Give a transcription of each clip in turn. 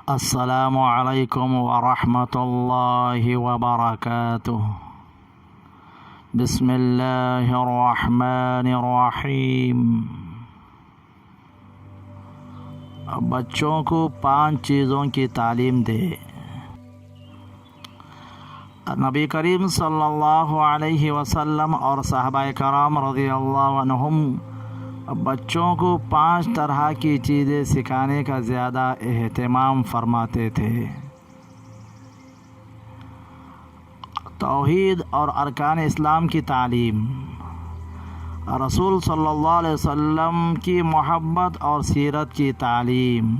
السلام علیکم ورحمۃ اللہ وبرکاتہ۔ بسم اللہ الرحمن الرحیم۔ بچوں کو 5 چیزوں کی تعلیم دے۔ نبی کریم صلی اللہ علیہ وسلم اور صحابہ کرام رضی اللہ عنہم بچوں کو 5 طرح کی چیزیں سکھانے کا زیادہ اہتمام فرماتے تھے۔ توحید اور ارکان اسلام کی تعلیم، رسول صلی اللہ علیہ وسلم کی محبت اور سیرت کی تعلیم،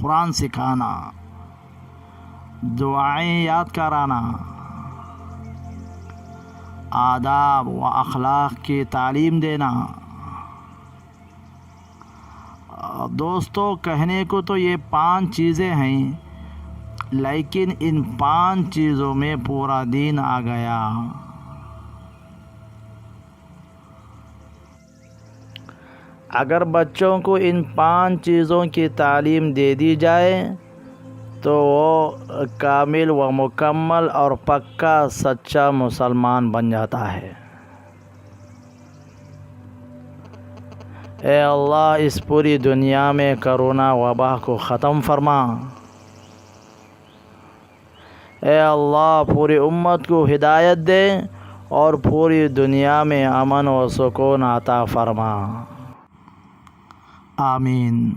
قرآن سکھانا، دعائیں یاد کرانا، آداب و اخلاق کی تعلیم دینا۔ دوستو، کہنے کو تو یہ 5 چیزیں ہیں، لیکن ان 5 چیزوں میں پورا دین آ گیا۔ اگر بچوں کو ان 5 چیزوں کی تعلیم دے دی جائے تو وہ کامل و مکمل اور پکا سچا مسلمان بن جاتا ہے۔ اے اللہ، اس پوری دنیا میں کرونا وبا کو ختم فرما۔ اے اللہ، پوری امت کو ہدایت دے اور پوری دنیا میں امن و سکون عطا فرما۔ آمین۔